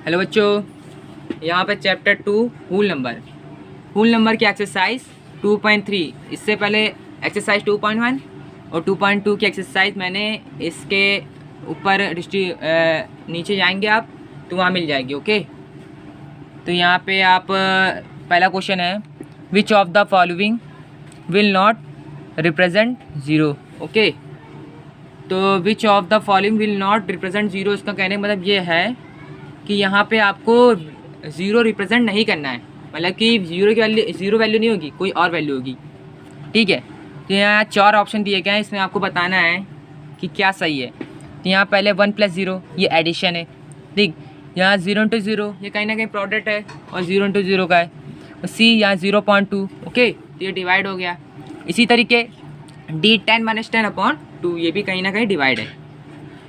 Hello बच्चों, यहाँ पे चैप्टर 2 होल नंबर की एक्सरसाइज 2.3। इससे पहले एक्सरसाइज 2.1 और 2.2 की एक्सरसाइज मैंने इसके ऊपर नीचे जाएंगे आप तो वहाँ मिल जाएगी। ओके, तो यहाँ पे आप पहला क्वेश्चन है which of the following will not represent zero. Okay, तो which of the following will not represent zero, इसका कहने का मतलब ये है कि यहाँ पे आपको ज़ीरो रिप्रेजेंट नहीं करना है, मतलब कि ज़ीरो वैल्यू नहीं होगी, कोई और वैल्यू होगी। ठीक है, तो यहाँ 4 ऑप्शन दिए गए हैं, इसमें आपको बताना है कि क्या सही है। तो यहाँ पहले 1 + 0 ये एडिशन है। ठीक, यहाँ 0 × 0 ये कहीं ना कहीं प्रोडक्ट है और 0 × 0 का है। और सी यहाँ 0.2। ओके, तो ये डिवाइड हो गया। इसी तरीके D 10 - 10/2 ये भी कहीं ना कहीं डिवाइड है।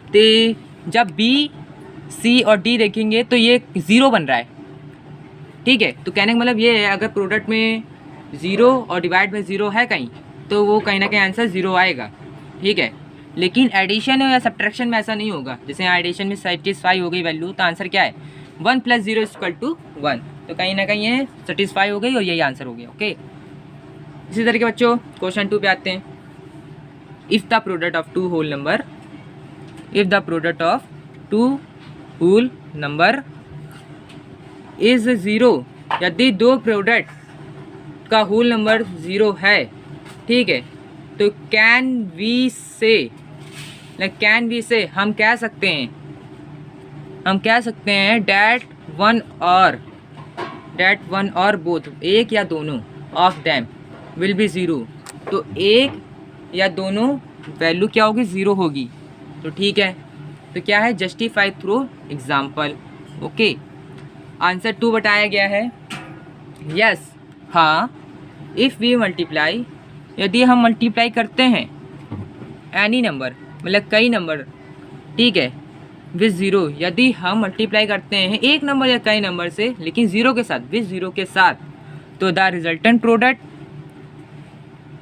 तो जब बी सी और डी देखेंगे तो ये 0 बन रहा है। ठीक है, तो कहने का मतलब ये है अगर प्रोडक्ट में 0 और डिवाइड में 0 है कहीं तो वो कहीं ना कहीं आंसर 0 आएगा। ठीक है, लेकिन एडिशन या सब्ट्रैक्शन में ऐसा नहीं होगा। जैसे यहाँ एडिशन में सेटिस्फाई हो गई वैल्यू, तो आंसर क्या है 1 + 0 = 1, तो कहीं ना कहीं ये सेटिस्फाई हो गई और यही आंसर हो गया। ओके, इसी तरीके बच्चों क्वेश्चन 2 पे आते हैं। If the product of two whole number is 0, यदि दो प्रोडक्ट का होल नंबर 0 है। ठीक है, तो कैन वी से हम कह सकते हैं डैट वन और बोथ, एक या दोनों ऑफ दैम विल बी 0, तो एक या दोनों वैल्यू क्या होगी 0 होगी। तो ठीक है, तो क्या है justify through example. Okay, answer 2 बताया गया है। यस, हाँ, इफ़ वी मल्टीप्लाई, यदि हम मल्टीप्लाई करते हैं एनी नंबर मतलब कई नंबर, ठीक है, विथ 0, यदि हम मल्टीप्लाई करते हैं एक नंबर या कई नंबर से लेकिन 0 के साथ, विथ 0 के साथ, तो the resultant product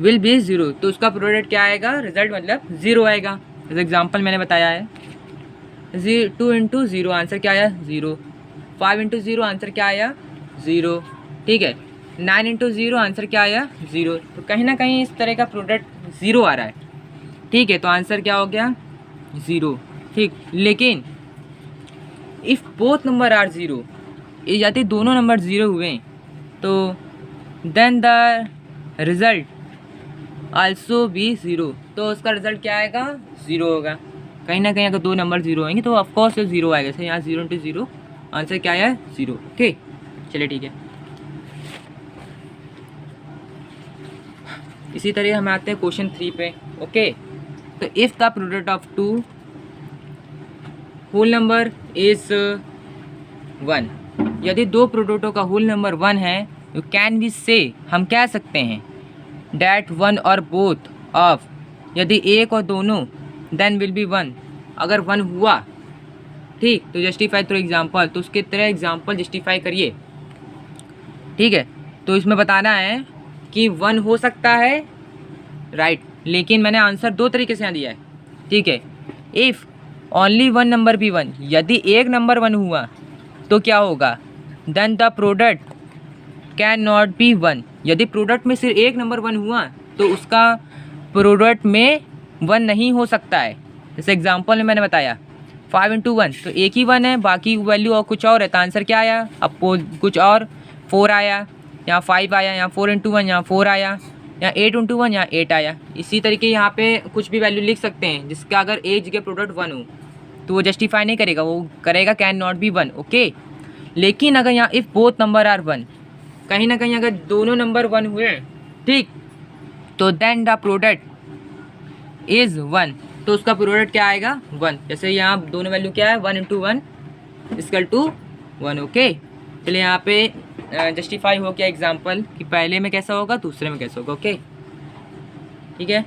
will be 0, तो उसका प्रोडक्ट क्या आएगा, रिजल्ट मतलब 0 आएगा। जैसे एग्जाम्पल मैंने बताया है 2 × 0 आंसर क्या आया 0, 5 × 0 आंसर क्या आया 0। ठीक है, 9 × 0 आंसर क्या आया 0, तो कहीं ना कहीं इस तरह का प्रोडक्ट 0 आ रहा है। ठीक है, तो आंसर क्या हो गया 0। ठीक, लेकिन इफ़ बोथ नंबर आर 0, यदि दोनों नंबर 0 हुए तो then the result also be 0, तो उसका रिज़ल्ट क्या आएगा 0 होगा। कहीं ना कहीं अगर दो नंबर 0 होंगे तो ऑफकोर्स 0 आएगा। जैसे यहाँ 0 × 0 आंसर क्या आया 0। ओके, चलिए ठीक है। इसी तरह हम आते हैं क्वेश्चन 3 पे। ओके, तो if the product of two whole number is 1, यदि दो प्रोडक्टों का होल नंबर 1 है तो कैन वी से हम कह सकते हैं डैट 1 और बोथ ऑफ, यदि एक और दोनों, देन विल बी 1, अगर 1 हुआ। ठीक, तो जस्टिफाई थ्रू एग्जाम्पल, तो उसके तरह एग्जाम्पल जस्टिफाई करिए। ठीक है, तो इसमें बताना है कि 1 हो सकता है, राइट, लेकिन मैंने आंसर 2 तरीके से यहाँ दिया है। ठीक है, इफ़ ओनली 1 नंबर बी 1, यदि एक नंबर 1 हुआ तो क्या होगा, then the product can not be 1, यदि प्रोडक्ट में सिर्फ एक नंबर 1 हुआ तो उसका प्रोडक्ट में 1 नहीं हो सकता है। जैसे एग्जांपल में मैंने बताया 5 × 1, तो एक ही 1 है, बाकी वैल्यू और कुछ और है, तो आंसर क्या आया, अब कुछ और 4 आया, यहाँ 5 आया, यहाँ 4 × 1 यहाँ 4 आया, यहाँ 8 × 1 यहाँ 8 आया। इसी तरीके यहाँ पे कुछ भी वैल्यू लिख सकते हैं जिसका अगर एक जगह प्रोडक्ट 1 हो तो वो जस्टिफाई नहीं करेगा, वो करेगा कैन नॉट बी 1। ओके, लेकिन अगर यहाँ इफ़ बोथ नंबर आर 1, कहीं ना कहीं अगर दोनों नंबर 1 हुए, ठीक, तो देन द प्रोडक्ट इज़ 1, तो उसका प्रोडक्ट क्या आएगा 1। जैसे यहाँ दोनों वैल्यू क्या है 1 × 1 = 1। ओके, चलिए यहाँ पे जस्टिफाई हो गया एग्जाम्पल कि पहले में कैसा होगा दूसरे में कैसा होगा। ओके, ठीक है।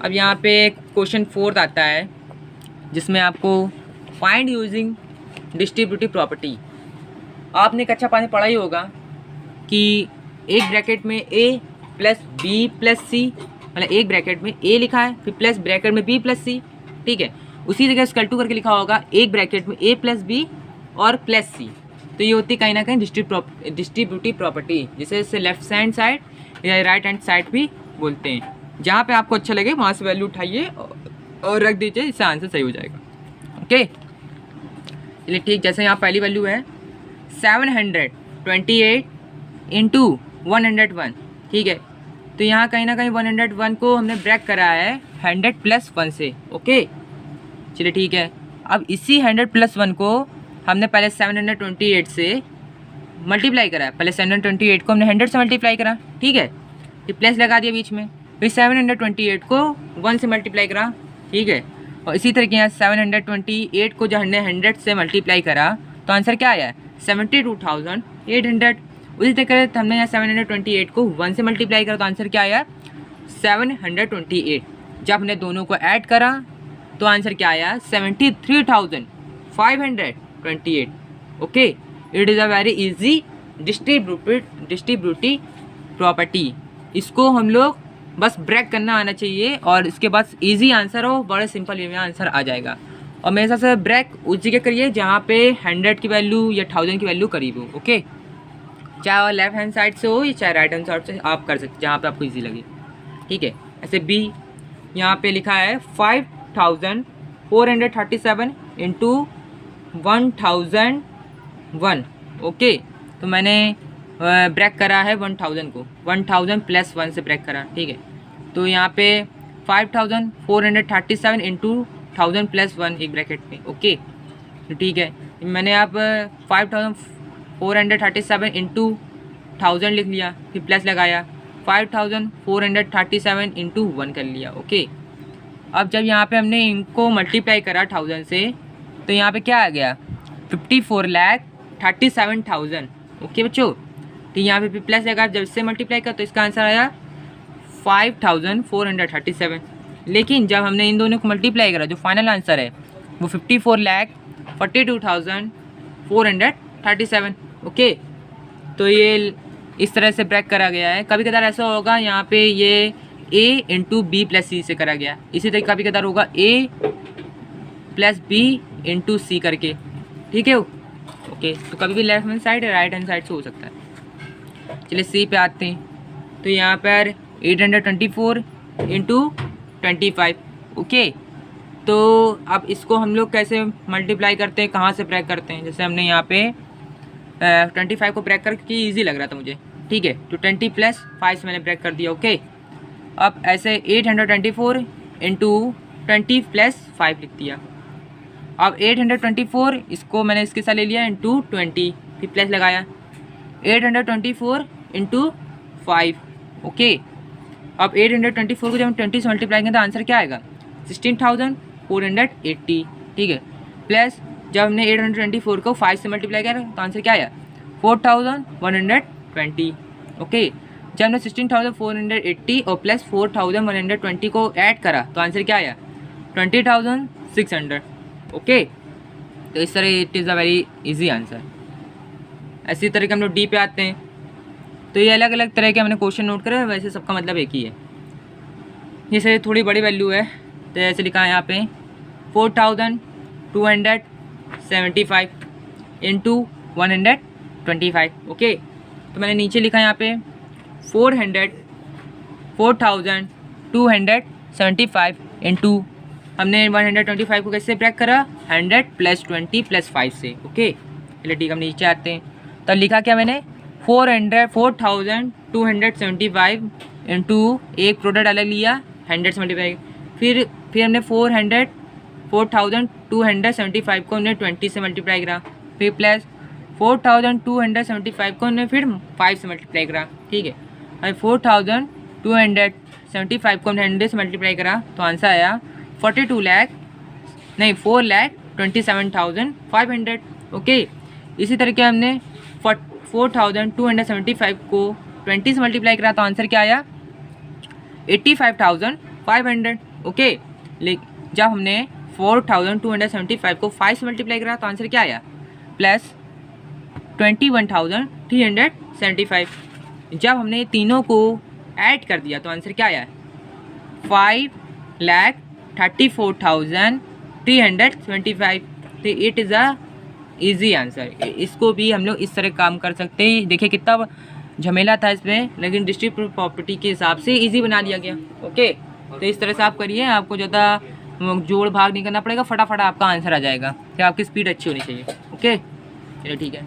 अब यहाँ पे क्वेश्चन 4 आता है जिसमें आपको फाइंड यूजिंग डिस्ट्रीब्यूटिव प्रॉपर्टी। आपने कक्षा पानी पढ़ा ही होगा कि एक ब्रैकेट में a + b + c, मतलब एक ब्रैकेट में a लिखा है फिर प्लस ब्रैकेट में b + c। ठीक है, उसी जगह स्क्वायर टू करके लिखा होगा एक ब्रैकेट में a + b और प्लस सी। तो ये होती कहीं ना कहीं डिस्ट्रीब्यूटिव प्रॉपर्टी, जिसे इससे लेफ्ट हैंड साइड या राइट हैंड साइड भी बोलते हैं। जहाँ पे आपको अच्छा लगे वहाँ से वैल्यू उठाइए और रख दीजिए, इससे आंसर सही हो जाएगा। ओके चलिए ठीक, जैसे यहाँ पहली वैल्यू है 728 इंटू 101, ठीक है। तो यहाँ कहीं ना कहीं 101 को हमने ब्रेक करा है 100 प्लस 1 से। ओके चलिए ठीक है, अब इसी 100 प्लस 1 को हमने पहले 728 से मल्टीप्लाई करा है। पहले 728 को हमने 100 से मल्टीप्लाई करा, ठीक है, फिर प्लस लगा दिया बीच में, फिर 728 को 1 से मल्टीप्लाई करा, ठीक है। और इसी तरीके यहाँ 728 को जो हमने 100 से मल्टीप्लाई करा तो आंसर क्या आया है 72,800। उसी तरीके हमने यहाँ 728 को 1 से मल्टीप्लाई करा तो आंसर क्या आया 728। जब हमने दोनों को ऐड करा तो आंसर क्या आया 73,528। Okay it is a very easy distributive property. इसको हम लोग बस ब्रेक करना आना चाहिए और इसके बाद इजी आंसर हो, बड़े सिंपल वे में आंसर आ जाएगा। और मेरे हिसाब से ब्रेक उस जगह करिए जहाँ पे 100 की वैल्यू या 1000 की वैल्यू करीब हो। ओके चाहे लेफ्ट हैंड साइड से हो या चाहे राइट हैंड साइड से आप कर सकते, जहाँ पे आपको इजी लगे, ठीक है। ऐसे बी यहाँ पे लिखा है 5437 इंटू 1001। ओके तो मैंने ब्रेक करा है 1000 को 1000 प्लस 1 से ब्रेक करा, ठीक है। तो यहाँ पे 5437 इंटू 1000 प्लस 1 एक ब्रैकेट में। ओके तो ठीक है, मैंने आप 5437 इंटू 1000 लिख लिया, फिर प्लस लगाया 5437 इंटू 1 कर लिया। ओके अब जब यहाँ पे हमने इनको मल्टीप्लाई करा 1000 से तो यहाँ पे क्या आ गया 54,37,000। ओके बच्चों, तो यहाँ पे प्लस लगा, जब इससे मल्टीप्लाई कर तो इसका आंसर आया 5437। लेकिन जब हमने इन दोनों को मल्टीप्लाई करा जो फाइनल आंसर है वो 54,42,437। ओके तो ये इस तरह से ब्रेक करा गया है। कभी कदार ऐसा होगा यहाँ पे ये a इंटू बी प्लस सी से करा गया, इसी तरह कभी कदार होगा a प्लस बी इंटू सी करके, ठीक है। ओके तो कभी भी लेफ्ट हैंड साइड या राइट हैंड साइड से हो सकता है। चलिए सी पे आते हैं, तो यहाँ पर 824 इंटू 25। ओके तो अब इसको हम लोग कैसे मल्टीप्लाई करते हैं, कहाँ से ब्रेक करते हैं। जैसे हमने यहाँ पे 25 को ब्रेक करके ईजी लग रहा था मुझे, ठीक है, तो 20 प्लस 5 से मैंने ब्रेक कर दिया। ओके अब ऐसे 824 इंटू 20 प्लस 5 लिख दिया। अब 824 इसको मैंने इसके साथ ले लिया इंटू 20, फिर प्लस लगाया 824 इंटू 5। ओके अब 824 को जब हम 20 से मल्टीप्लाई करें तो आंसर क्या आएगा 16,480, ठीक है। प्लस जब हमने 824 को 5 से मल्टीप्लाई किया तो आंसर क्या आया 4,120। ओके जब हमने 16,480 और प्लस 4,120 को ऐड करा तो आंसर क्या आया 20,600। ओके तो इस तरह it is a very easy answer. ऐसी तरह के हम लोग डी पे आते हैं, तो ये अलग अलग तरह के हमने क्वेश्चन नोट करे, वैसे सबका मतलब एक ही है। जैसे थोड़ी बड़ी वैल्यू है तो ऐसे लिखा है यहाँ पे 4,275 इंटू 125। ओके तो मैंने नीचे लिखा है यहाँ पे 4,275 इंटू हमने 125 को कैसे ब्रेक करा 100 प्लस 20 प्लस 5 से। ओके चलिए ठीक, हम नीचे आते हैं। तो लिखा क्या मैंने 4,275 इंटू एक प्रोडक्ट अलग लिया 100 से मल्टीप्लाई, फिर हमने 4,275 को हमने 20 से मल्टीप्लाई करा, फिर प्लस 4,275 को हमने फिर 5 से मल्टीप्लाई करा, ठीक है। और 4,275 को हमने 100 से मल्टीप्लाई करा तो आंसर आया 4,27,500। ओके इसी तरीके हमने 4,275 को 20 से मल्टीप्लाई करा तो आंसर क्या आया 85,500। ओके जब हमने 4,275 को 5 से मल्टीप्लाई करा तो आंसर क्या आया प्लस 21,375। जब हमने तीनों को ऐड कर दिया तो आंसर क्या आया 5,34,375। तो it is a easy answer. इसको भी हम लोग इस तरह काम कर सकते हैं। देखिए कितना झमेला था इसमें, लेकिन डिस्ट्रीब्यूटिव प्रॉपर्टी के हिसाब से इजी बना दिया गया। ओके, तो इस तरह से आप करिए, आपको ज़्यादा जोड़ भाग नहीं करना पड़ेगा, फटाफट आपका आंसर आ जाएगा। तो आपकी स्पीड अच्छी होनी चाहिए। ओके, चलिए ठीक है।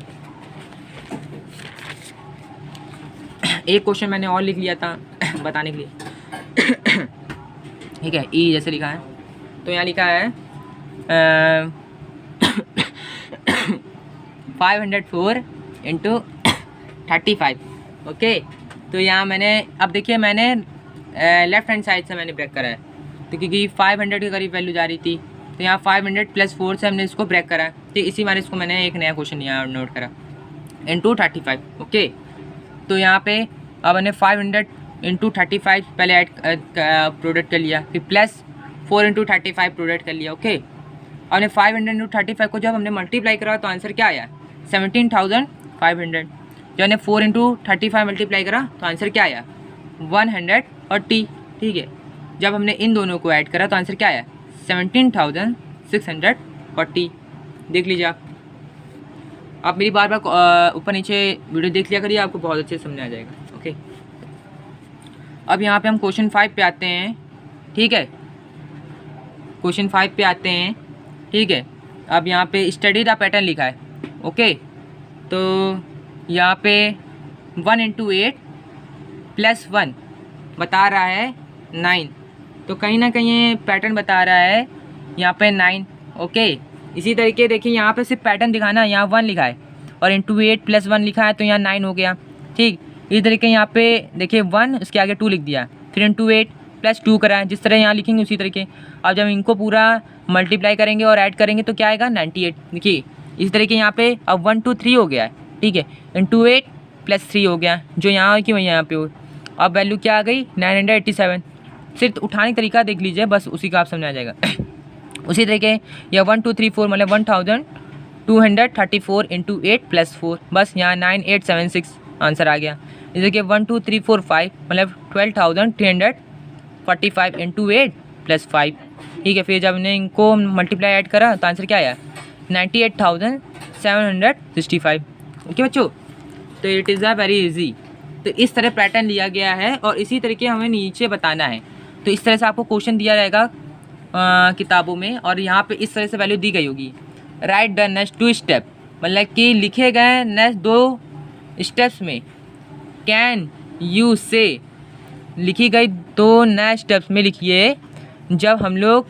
एक क्वेश्चन मैंने और लिख लिया था बताने के लिए। ठीक है, ई जैसे लिखा है, तो यहाँ लिखा है 504 इंटू 35। ओके, तो यहाँ मैंने, अब देखिए मैंने लेफ्ट हैंड साइड से मैंने ब्रेक करा है, तो क्योंकि 500 के करीब वैल्यू जा रही थी, तो यहाँ 500 + 4 से हमने इसको ब्रेक करा, तो इसी बार इसको मैंने एक नया क्वेश्चन यहाँ नोट करा, इंटू 35। ओके, तो यहाँ पे अब मैंने 500 इंटू 35 पहले ऐड प्रोडक्ट कर लिया, फिर प्लस 4 इंटू 35 प्रोडक्ट कर लिया। ओके, हमने 500 इंटू 35 को जब हमने मल्टीप्लाई करा तो आंसर क्या आया? 17,500। जब हमने 4 इंटू 35 मल्टीप्लाई करा तो आंसर क्या आया? 140। ठीक है, जब हमने इन दोनों को ऐड करा तो आंसर क्या आया? 17,640। देख लीजिए आप मेरी बार बार ऊपर नीचे वीडियो देख लिया करिए, आपको बहुत अच्छे से समझ आ जाएगा। ओके, अब यहाँ पे हम क्वेश्चन 5 पे आते हैं। ठीक है, क्वेश्चन 5 पे आते हैं। ठीक है, अब यहाँ पे स्टडी द पैटर्न लिखा है। ओके, तो यहाँ पे 1 इंटू 8 + 1 बता रहा है 9, तो कहीं ना कहीं पैटर्न बता रहा है यहाँ पे 9। ओके, इसी तरीके देखिए यहाँ पे सिर्फ पैटर्न दिखाना, यहाँ 1 लिखा है और इंटू 8 + 1 लिखा है, तो यहाँ 9 हो गया। ठीक, इसी तरीके यहाँ पे देखिए 1 उसके आगे 2 लिख दिया, फिर इंटू 8 + 2 करा है, जिस तरह यहाँ लिखेंगे उसी तरीके। अब जब इनको पूरा मल्टीप्लाई करेंगे और ऐड करेंगे तो क्या आएगा? 98। देखिए इस तरीके यहाँ पे अब 1 2 3 हो गया है। ठीक है, इंटू 8 + 3 हो गया, जो यहाँ की वही यहाँ पे हो। अब वैल्यू क्या आ गई? 987। सिर्फ उठाने का तरीका देख लीजिए, बस उसी का आप समझ आ जाएगा। उसी तरीके यह 1 2 3 4 मतलब 1234 इंटू 8 + 4, बस यहाँ 9876 आंसर आ गया। इस तरीके 1 2 3 4 5 मतलब 12,345 इंटू 8 + 5। ठीक है, फिर जब हमने इनको मल्टीप्लाई ऐड करा तो आंसर क्या आया? 98,765। ओके बच्चों, तो it is a very easy. तो इस तरह पैटर्न लिया गया है और इसी तरीके हमें नीचे बताना है। तो इस तरह से आपको क्वेश्चन दिया रहेगा किताबों में, और यहाँ पे इस तरह से वैल्यू दी गई होगी। राइट द नेक्स्ट 2 स्टेप, मतलब कि लिखे गए नेक्स्ट 2 स्टेप्स में कैन यू से, लिखी गई 2 नए स्टेप्स में लिखिए जब हम लोग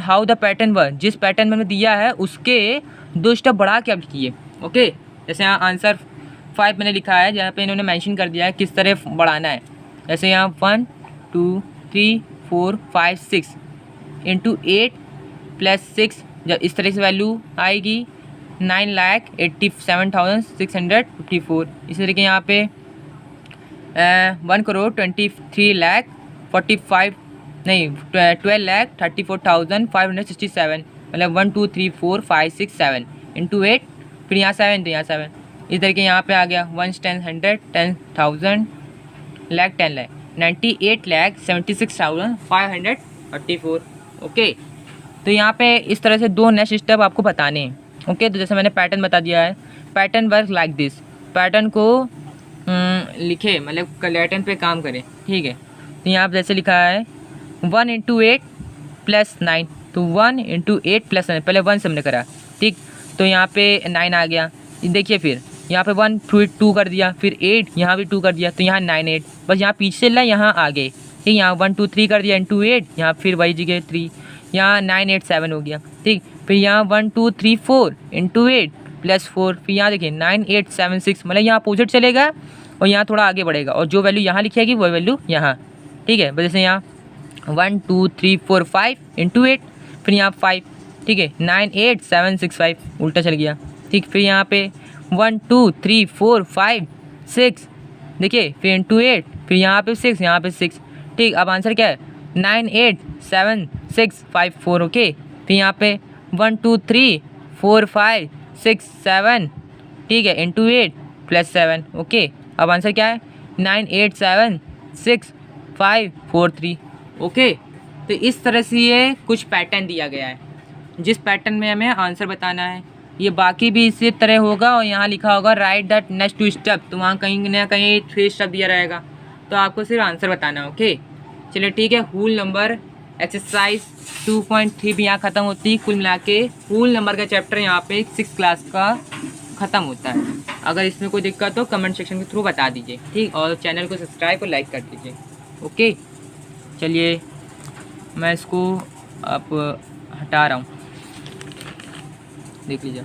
हाउ द पैटर्न वर, जिस पैटर्न में दिया है उसके 2 स्टेप बढ़ा के आप लिखिए। ओके, जैसे यहाँ आंसर 5 मैंने लिखा है, जहाँ पे इन्होंने मेंशन कर दिया है किस तरह बढ़ाना है। जैसे यहाँ 1 2 3 4 5 6 इंटू 8 + 6, जब इस तरह से वैल्यू आएगी 9,87,654। इसी तरीके यहाँ पे 12,34,567 मतलब 1 2 3 4 5 6 7 इंटू 8, फिर यहाँ 7 तो यहाँ 7। इस तरीके यहाँ पे आ गया 1 10 100 10,000 लाख 10 लाख 98,76,544। ओके, तो यहाँ पे इस तरह से 2 नेक्स्ट स्टेप आपको बताने हैं। ओके, तो जैसे मैंने पैटर्न बता दिया है, pattern work like this, pattern को लिखे मतलब कैलकुलेटर पे काम करें। ठीक है, तो यहाँ पर जैसे लिखा है 1 इंटू 8 + 9, तो 1 इंटू 8 + 9, पहले 1 से हमने करा। ठीक, तो यहाँ पे 9 आ गया। देखिए फिर यहाँ पे 1 फिर 2 कर दिया, फिर 8 यहाँ भी 2 कर दिया, तो यहाँ 9 8, बस यहाँ पीछे ला यहाँ आगे। ठीक, यहाँ 1 2 3 कर दिया इंटू 8, यहाँ फिर वही जगह 3, यहाँ 987 हो गया। ठीक, फिर यहाँ 1 2 3 4 इंटू 8 + 4, फिर यहाँ देखिए 9876, मतलब यहाँ अपोजिट चलेगा और यहाँ थोड़ा आगे बढ़ेगा, और जो वैल्यू यहाँ लिखेगी वो वैल्यू यहाँ। ठीक है, जैसे यहाँ 1 2 3 4 5 इंटू 8, फिर यहाँ 5। ठीक है, 98765 उल्टा चल गया। ठीक, फिर यहाँ पे 1 2 3 4 5 6, देखिए फिर इंटू 8, फिर यहाँ पे 6 यहाँ पे 6। ठीक, अब आंसर क्या है? 987654। ओके, फिर यहाँ पे 1 2 3 4 5 6 7, ठीक है, इंटू 8 + 7। ओके, अब आंसर क्या है? 98764543। ओके, तो इस तरह से ये कुछ पैटर्न दिया गया है, जिस पैटर्न में हमें आंसर बताना है। ये बाकी भी इसी तरह होगा और यहाँ लिखा होगा right that next to step, तो वहाँ कहीं ना कहीं 3 स्टेप दिया रहेगा, तो आपको सिर्फ आंसर बताना है। ओके चलिए ठीक है। होल नंबर एक्सरसाइज 2.3 भी यहाँ ख़त्म होती है। कुल मिला के होल नंबर का चैप्टर यहाँ पे 6 क्लास का ख़त्म होता है। अगर इसमें कोई दिक्कत हो कमेंट सेक्शन के थ्रू बता दीजिए, ठीक, और चैनल को सब्सक्राइब और लाइक कर दीजिए। ओके चलिए मैं इसको अब हटा रहा हूँ, देख लीजिए।